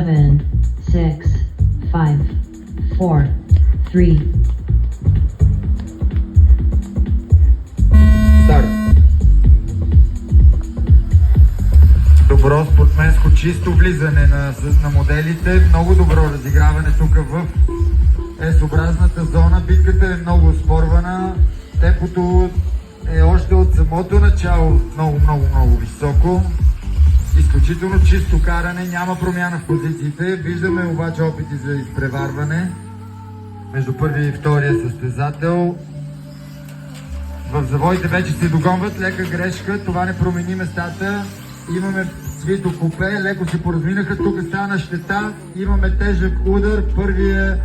7, 6, 5, 4, 3. Добро спортсменско чисто влизане на моделите, много добро разиграване тук в S-образната зона. Битката е много оспорвана, темпото е още от самото начало много високо. Изключително чисто каране, няма промяна в позициите, виждаме обаче опити за изпреварване между първия и втория състезател. В завоите вече се догонват, лека грешка, това не промени местата. Имаме свито купе, леко се поразминаха, тук стана щета, имаме тежък удар, първия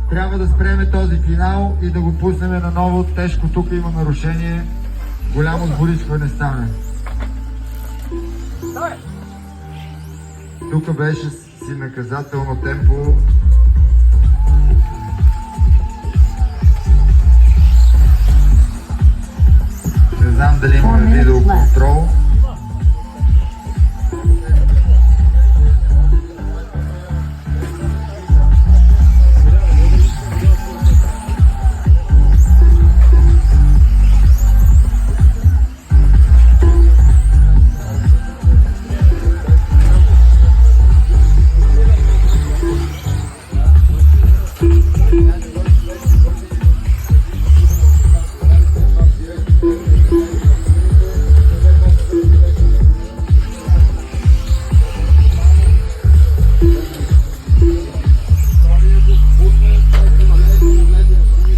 трябва да спреме този финал и да го пуснем наново, тежко тук има нарушение, голямо сборичване стана. Тук беше си наказателно темпо. Не знам дали имаме видеоконтрол.